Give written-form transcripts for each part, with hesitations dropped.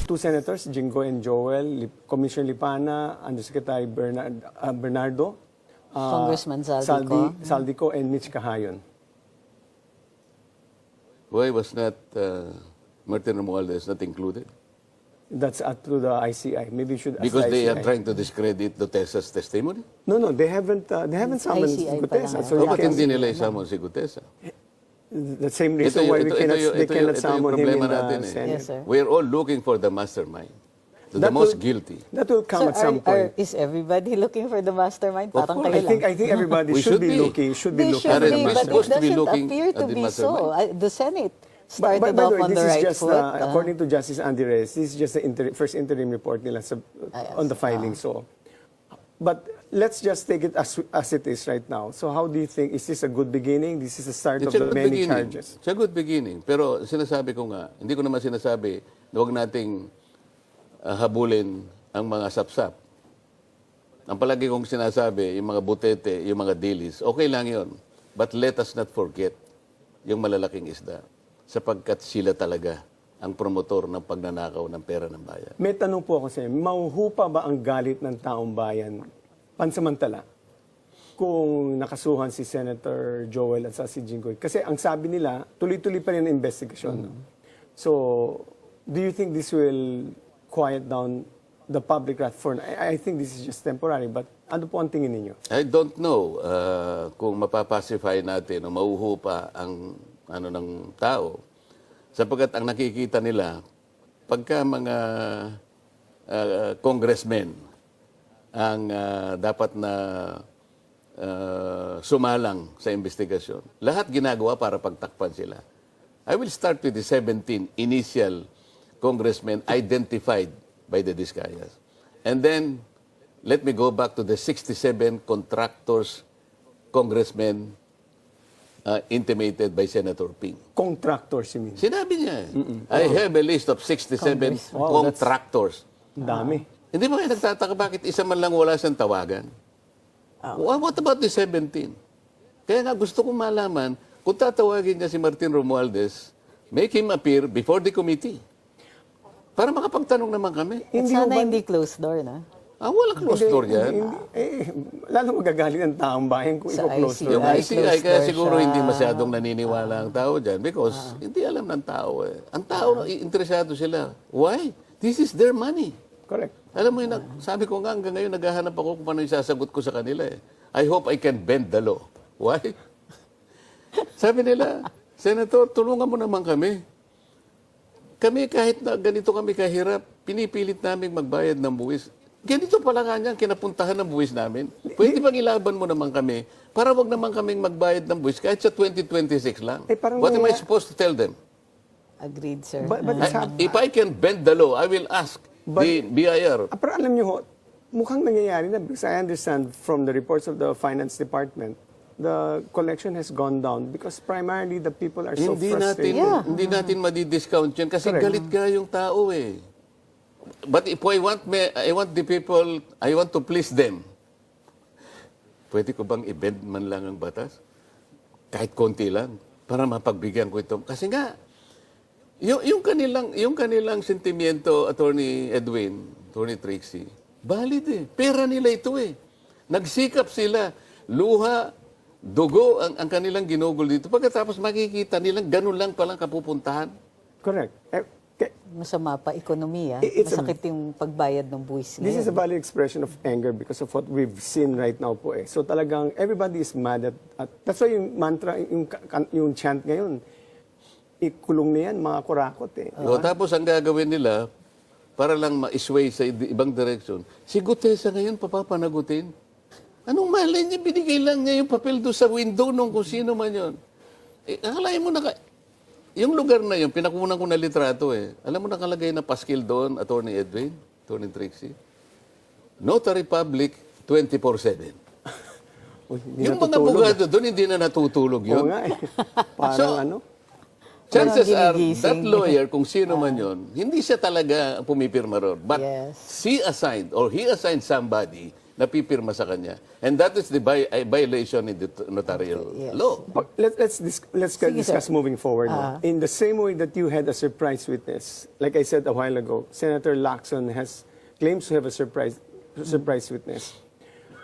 two senators, Jinggoy and Joel, Commissioner Lipana, Undersecretary Bernardo, Congressman Zaldico. Saldico, and Mitch Kahayon. Why was not Martin Romualdez not included? That's up to the ICI. Maybe you should ask Because the they ICI. are trying to discredit Dutesa's testimony? No, they haven't summoned ICI pa Gutesa. lang. So So, you ba't can- hindi nila isama si Gutesa? the same reason why they cannot summon him in the Senate. Yes, sir. We are all looking for the mastermind, the That most will- guilty. That will come at some point. Is everybody looking for the mastermind? Of Parang course. kayo lang. I think everybody We should should be be. looking. Should be They looking should for the be, We're but mastermind. supposed it to be doesn't looking appear at to the be so. mastermind. The Senate By started the off way, on this the is right just, foot. according to Justice Andy Reyes, this is just the first interim report nila on the filing. So, but let's just take it as it is right now. So how do you think, is this a good beginning? This is the start It's of a the good many beginning. charges. It's a good beginning. Pero sinasabi ko nga, hindi ko naman sinasabi na huwag nating habulin ang mga sapsap. Ang palagi kong sinasabi, yung mga butete, yung mga dilis, okay lang yon. But let us not forget yung malalaking isda. Sapagkat sila talaga ang promotor ng pagnanakaw ng pera ng bayan. May tanong po ako sa inyo, mauhupa ba ang galit ng taong bayan pansamantala kung nakasuhan si Senator Joel at si Jinggoy? Kasi ang sabi nila, tuloy-tuloy pa rin ang investigasyon. No? So, do you think this will quiet down the public wrath for... I think this is just temporary, but ano po ang tingin ninyo? I don't know kung mapapacify natin o mauhupa ang ng tao. Sapagkat ang nakikita nila, pagka mga congressmen ang dapat na sumalang sa investigasyon, lahat ginagawa para pagtakpan sila. I will start with the 17 initial congressmen identified by the Discayas. And then, let me go back to the 67 contractors, congressmen, intimated by Senator Ping. Contractors, you mean? Sinabi niya, I have a list of 67 Wow, that's- contractors. Ang dami. Hindi ba kayo nagtataka bakit isa man lang wala siyang tawagan? What about the 17? Kaya nga gusto kong malaman, kung tatawagin niya si Martin Romualdez, make him appear before the committee. Para makapagtanong naman kami. At Hindi sana mo ba- hindi closed door, na? Walang closed door yan. Lalo magagalit ang taong bayan kung Sa i-close ICI. door. Yung Ay, ICI, closed kaya door siguro siya. hindi masyadong naniniwala ang tao dyan because hindi alam ng tao eh. Ang tao, interesado sila. Why? This is their money. Correct. Alam mo yun, sabi ko nga hanggang ngayon, naghahanap ako kung paano yung sasagot ko sa kanila eh. I hope I can bend the law. Why? Sabi nila, Senator, tulungan mo naman kami. Kami kahit na ganito kami kahirap, pinipilit namin magbayad ng buwis. Ganito pala nga niyan, kinapuntahan ng buwis namin. Pwede bang ilaban mo naman kami para wag naman kaming magbayad ng buwis kahit sa 2026 lang? Parang What am I nangyaya- supposed to tell them? Agreed, sir. But it's If I can bend the law, I will ask the BIR. Pero alam niyo ho, mukhang nangyayari na because I understand from the reports of the finance department, the collection has gone down because primarily the people are so Hindi frustrated. natin, hindi natin madi-discount yan kasi Correct. galit ka yung tao eh. But if I want the people, I want to please them. Pwede ko bang i-bend man lang ang batas? Kahit konti lang para mapagbigyan ko ito. Kasi nga, yung kanilang sentimiento, Attorney Edwin, Attorney Trixie, valid eh. Pera nila ito eh. Nagsikap sila. Luha, dugo ang kanilang ginugol dito. Pagkatapos makikita nilang ganun lang palang kapupuntahan. Correct. Masama pa ekonomiya. It's a- Masakit yung pagbayad ng buwis This is a ngayon. valid expression of anger because of what we've seen right now po eh. So talagang everybody is mad at that's why yung mantra, yung chant ngayon, ikulong na yan, mga kurakot eh. O, tapos ang gagawin nila, para lang ma-sway sa ibang direction, si Gutesa ngayon papapanagutin. Anong malay niya? Binigay lang niya yung papel doon sa window nung kung sino man yun. Akalain mo yung lugar na yun, pinakunan ko na litrato eh. Alam mo nakalagay na paskil doon, Attorney Edwin, Attorney Trixie? Notary Public 24/7. Uy, hindi Yung mga natutulog. abogado doon, hindi na natutulog Oo yun. nga eh. Parang So, ano? Chances are, ginigising. that lawyer, kung sino man yun, hindi siya talaga pumipirma ron. But Yes. she assigned or he assigned somebody napipirma sa kanya. And that is the violation in the notarial Yes. law. But let's discuss moving forward. No? In the same way that you had a surprise witness, like I said a while ago, Senator Lacson claims to have a surprise witness.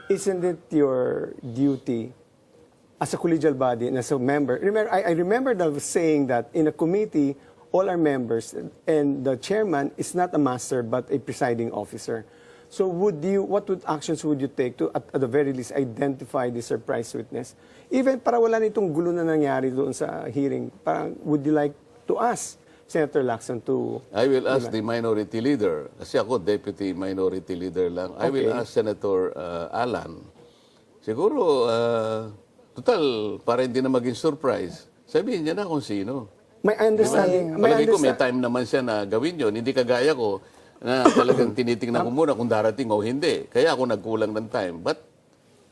Isn't it your duty as a collegial body and as a member? I remember saying that in a committee, all our members and the chairman is not a master but a presiding officer. So what actions would you take to, at the very least, identify the surprise witness? Even para wala nitong gulo na nangyari doon sa hearing, parang would you like to ask Senator Lacson to... I will ask the minority leader. Kasi ako, deputy minority leader lang. I will ask Senator Alan. Siguro, total, para hindi na maging surprise, sabihin niya na kung sino. My understanding... Palagi ko may time naman siya na gawin yun. Hindi kagaya ko na talagang tinitingnan ko muna kung darating o hindi. Kaya ako nagkulang ng time.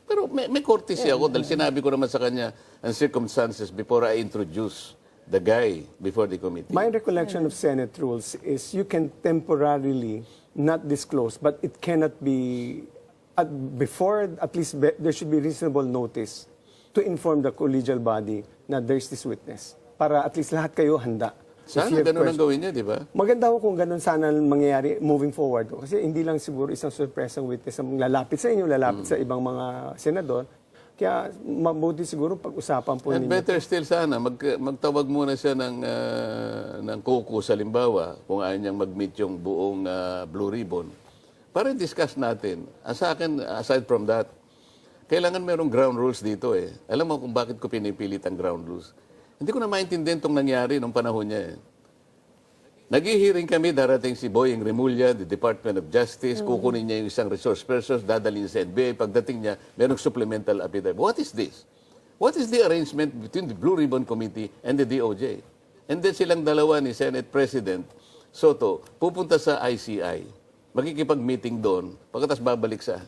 Pero may courtesy ako dahil sinabi ko naman sa kanya ang circumstances before I introduce the guy before the committee. My recollection of Senate rules is you can temporarily not disclose, but it cannot be before at least there should be reasonable notice to inform the collegial body na there's this witness para at least lahat kayo handa. Sana ganun ang gawin niya, di ba? Maganda ko kung ganun sana mangyayari moving forward. Kasi hindi lang siguro isang surpresang witness ang lalapit sa inyo, lalapit sa ibang mga senador. Kaya mabuti siguro pag-usapan po And ninyo. better still sana, magtawag muna siya ng caucus, halimbawa, kung ayaw niyang mag-meet yung buong Blue Ribbon. Para discuss natin. Sa akin, aside from that, kailangan merong ground rules dito eh. Alam mo kung bakit ko pinipilit ang ground rules? Hindi ko na maintindihan itong nangyari nung panahon niya eh. Nag-hearing kami, darating si Boying Remulla, the Department of Justice, kukunin niya yung isang resource person, dadalhin sa NBI, pagdating niya, merong supplemental affidavit. What is this? What is the arrangement between the Blue Ribbon Committee and the DOJ? And then silang dalawa ni Senate President Soto, pupunta sa ICI, makikipag-meeting doon, pagkatapos babalik sa...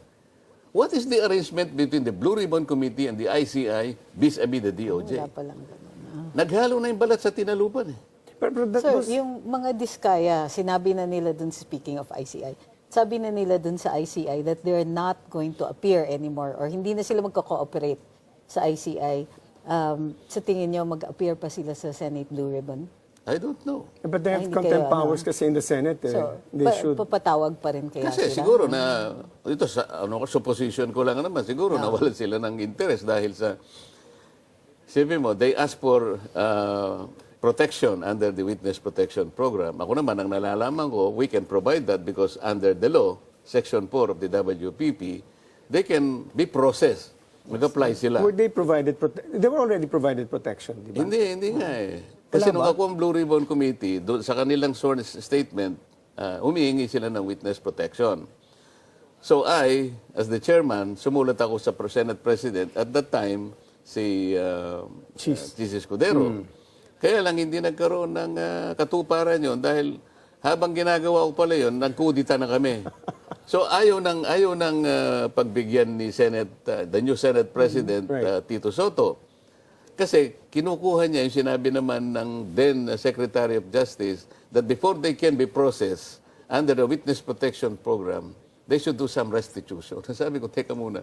What is the arrangement between the Blue Ribbon Committee and the ICI vis-a-vis the DOJ? Wala pa lang ganun. Naghalo na yung balat sa tinalupan eh. Pero that Sir, was- yung mga diskaya, sinabi na nila dun, speaking of ICI, sabi na nila dun sa ICI that they're not going to appear anymore or hindi na sila magko-cooperate sa ICI. Sa tingin nyo, mag-appear pa sila sa Senate Blue Ribbon? I don't know. But they have Hindi contempt kayo, powers kasi in the Senate. Eh. So, They should. papatawag pa rin kaya Kasi sila? siguro na, ito sa supposition ko lang naman, siguro nawalan sila ng interest dahil sa, sabi mo, they ask for protection under the Witness Protection Program. Ako naman, ang nalalaman ko, we can provide that because under the law, Section 4 of the WPP, they can be processed. Mag-apply sila. Were they provided they were already provided protection, di ba? Hindi nga eh. Kasi nung ako ang Blue Ribbon Committee, sa kanilang sworn statement, humihingi sila ng witness protection. So I, as the chairman, sumulat ako sa Senate President. At that time, si Chis Escudero. Kaya lang hindi nagkaroon ng katuparan yon dahil habang ginagawa ko pala yon, nagkudita na kami. So ayaw ng pagbigyan ni the new Senate President Tito Soto. Kasi kinukuha niya yung sinabi naman ng then Secretary of Justice that before they can be processed under the Witness Protection Program, they should do some restitution. Sabi ko, teka muna.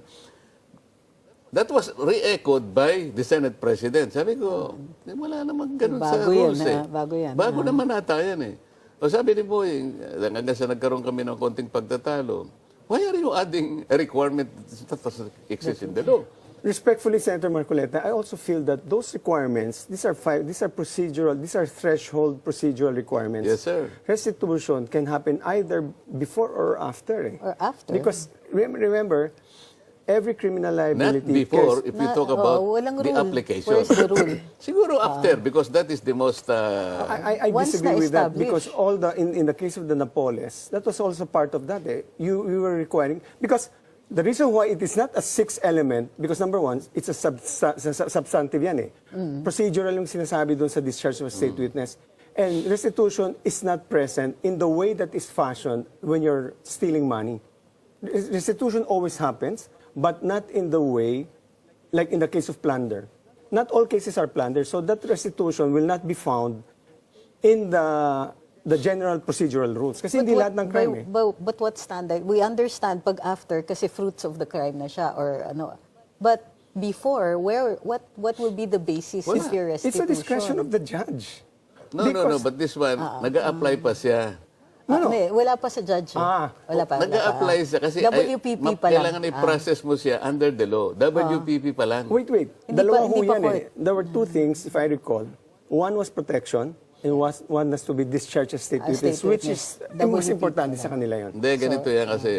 That was re-echoed by the Senate President. Sabi ko, wala namang ganun sa Bago yan, rules eh. bago yan. Bago naman ata yan eh. O sabi ni Boying, hanggang sa nagkaroon kami ng konting pagtatalo, why are you adding a requirement that doesn't exist in the law? Respectfully, Senator Marcoleta, I also feel that those requirements, these are threshold procedural requirements. Yes, sir. Restitution can happen either before or after. Eh. Or after. Because remember, every criminal Not liability before, case, if you talk about walang the rule. application. Where's the rule? Siguro after, because that is the most... I Once disagree with that na-establish. because all in the case of the Napoles, that was also part of that. Eh. You were requiring because the reason why it is not a sixth element because number one, it's a substantive yan eh. Procedural yung sinasabi doon sa discharge of a state witness. And restitution is not present in the way that is fashioned when you're stealing money. Restitution always happens, but not in the way like in the case of plunder. Not all cases are plunder, so that restitution will not be found in the the general procedural rules. Kasi hindi lahat ng crime eh. But what standard? We understand pag after kasi fruits of the crime na siya or ano. But before, what will be the basis Wala. of your restitution? It's a discretion of the judge. No, but this one, nag-a-apply pa siya. Hindi, wala pa sa judge. Wala pa. Nag-a-apply siya kasi WPP pa lang. kailangan i-process mo siya under the law. WPP pa lang. Wait. Hindi Dalawa pa- ho hindi pa yan court. eh. There were two things, if I recall. One was protection, and one has to be discharged as state witness, state which witness. is yung mas WPP importante sa kanila yun. Hindi, ganito yan kasi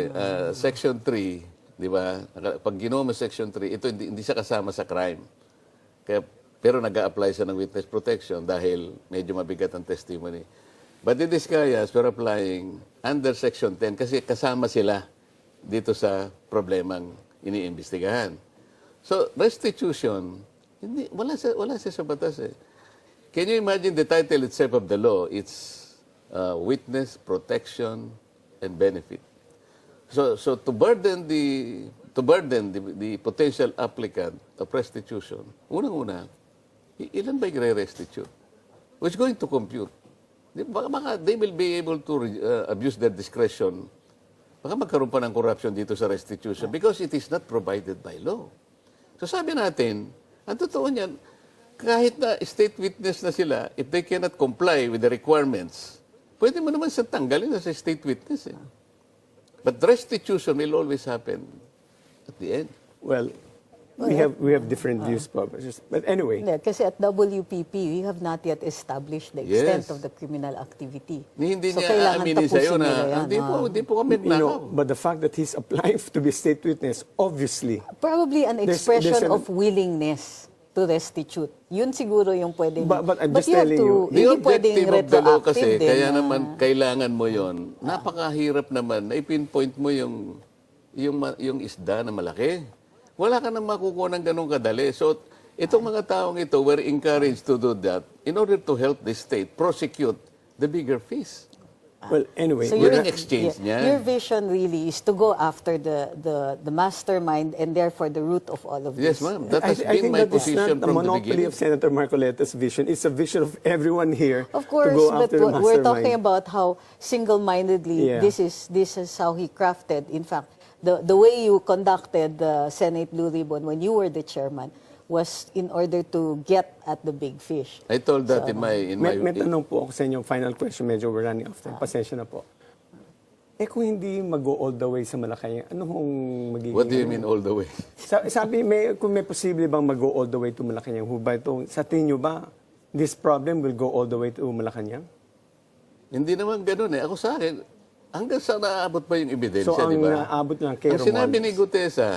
Section 3, di ba? Pag ginawa mo Section 3, ito hindi siya kasama sa crime. Pero nag-a-apply siya ng witness protection dahil medyo mabigat ang testimony. But in this case, we're applying under Section 10 kasi kasama sila dito sa problemang iniimbestigahan. So, restitution, wala siya sa batas eh. Can you imagine the title itself of the law? It's witness protection and benefit. So to burden the potential applicant of restitution, unang-una, ilan ba i-restitute? Who's going to compute? Baka they will be able to abuse their discretion. Baka magkaroon pa ng corruption dito sa restitution because it is not provided by law. So sabi natin, ang totoo niyan, kahit na state witness na sila, if they cannot comply with the requirements, pwede mo naman siya tanggalin na sa state witness. Eh. But restitution will always happen at the end. Well, we have different views, but anyway. Hindi, kasi at WPP, we have not yet established the extent Yes. of the criminal activity. Hindi So, niya kailangan aaminin sa'yo tapusin nila na yan, hindi po kami You know, but the fact that he's applying to be state witness, obviously, Probably an There's expression an- of willingness to restitute. Yun siguro yung pwedeng... But I'm just you have telling to, you, The hindi pwedeng objective of the law kasi, retroactive din. kaya naman kailangan mo yon. Napakahirap naman na i-pinpoint mo yung isda na malaki. Wala ka nang makukuha ng ganun kadali. So, itong mga taong ito were encouraged to do that in order to help the state prosecute the bigger fish. well, anyway, Yun ang exchange niya. Your vision really is to go after the mastermind and therefore the root of all of Yes, this. ma'am. That I has think been my that is position not the from the monopoly beginning. of Senator Marcoleta's vision. It's a vision of everyone here Of course, to go but after the we're talking mastermind. about how single-mindedly Yeah. this is how he crafted. In fact, the way you conducted the Senate Blue Ribbon when you were the chairman was in order to get at the big fish. I told that in my... May tanong po ako sa inyong final question. Medyo we're running off time. Pasensya na po. Kung hindi mag-go all the way sa Malacanang, ano hong magiging... What do you mean all the way? Sabi, kung may posible bang mag-go all the way to Malacanang, sa tingin nyo ba, this problem will go all the way to Malacanang? Hindi naman ganun eh. Ako sa akin, hanggang saan naaabot pa yung ebidensya, So, ang di ba? naabot lang kay Ang sinabi ni Romualdez. Gutesa,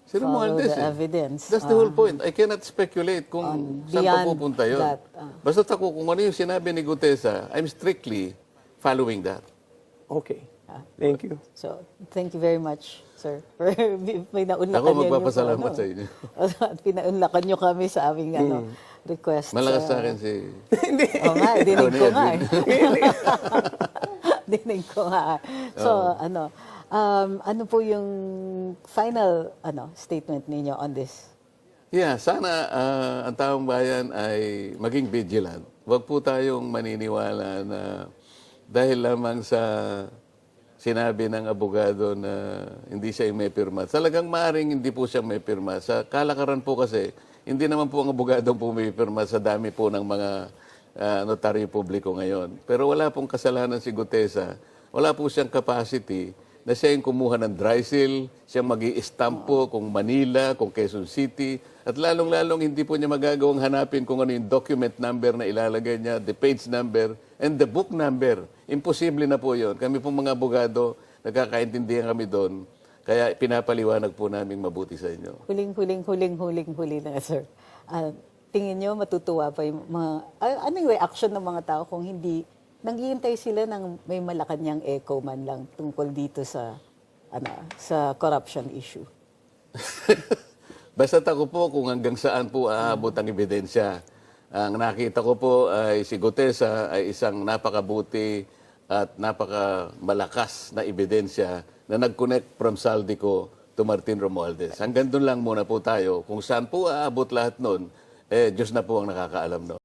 si Follow Romualdez the eh. evidence. That's the whole point. I cannot speculate kung saan beyond papupunta yun. that, Basta ako, kung ano yung sinabi ni Gutesa, I'm strictly following that. Okay. Thank you. So, thank you very much, sir. For may naunlakan Ako niyo magpapasalamat po, sa inyo. At pinaunlakan niyo kami sa aming request. Malakas sa akin si... Oo nga, dinig ko nga. Edwin. Dinig ko nga. So, ano po yung final statement ninyo on this? Yeah, sana ang taong bayan ay maging vigilant. Huwag po tayong maniniwala na dahil lamang sa sinabi ng abogado na hindi siya may pirma. Talagang maaring hindi po siya may pirma. Sa kalakaran po kasi, hindi naman po ang abogado po may pirma sa dami po ng mga notaryo publiko ngayon. Pero wala pong kasalanan si Gutesa. Wala po siyang capacity na siya yung kumuha ng dry seal, siya mag-i-stamp po kung Manila, kung Quezon City, at lalong-lalong hindi po niya magagawang hanapin kung ano yung document number na ilalagay niya, the page number, and the book number. Imposible na po yun. Kami pong mga abogado, nagkakaintindihan kami doon. Kaya pinapaliwanag po namin mabuti sa inyo. Huling na, sir. Tingin nyo, matutuwa pa yung mga... ano yung reaction ng mga tao kung hindi... Nanghihintay sila ng may Malacanang echo man lang tungkol dito sa corruption issue. Basta't ako po kung hanggang saan po aabot ang ebidensya. Ang nakita ko po ay si Gutesa ay isang napakabuti at napakamalakas na ebidensya na nag-connect from Saldico to Martin Romualdez. Hanggang doon lang muna po tayo. Kung saan po aabot lahat nun, Diyos na po ang nakakaalam nun.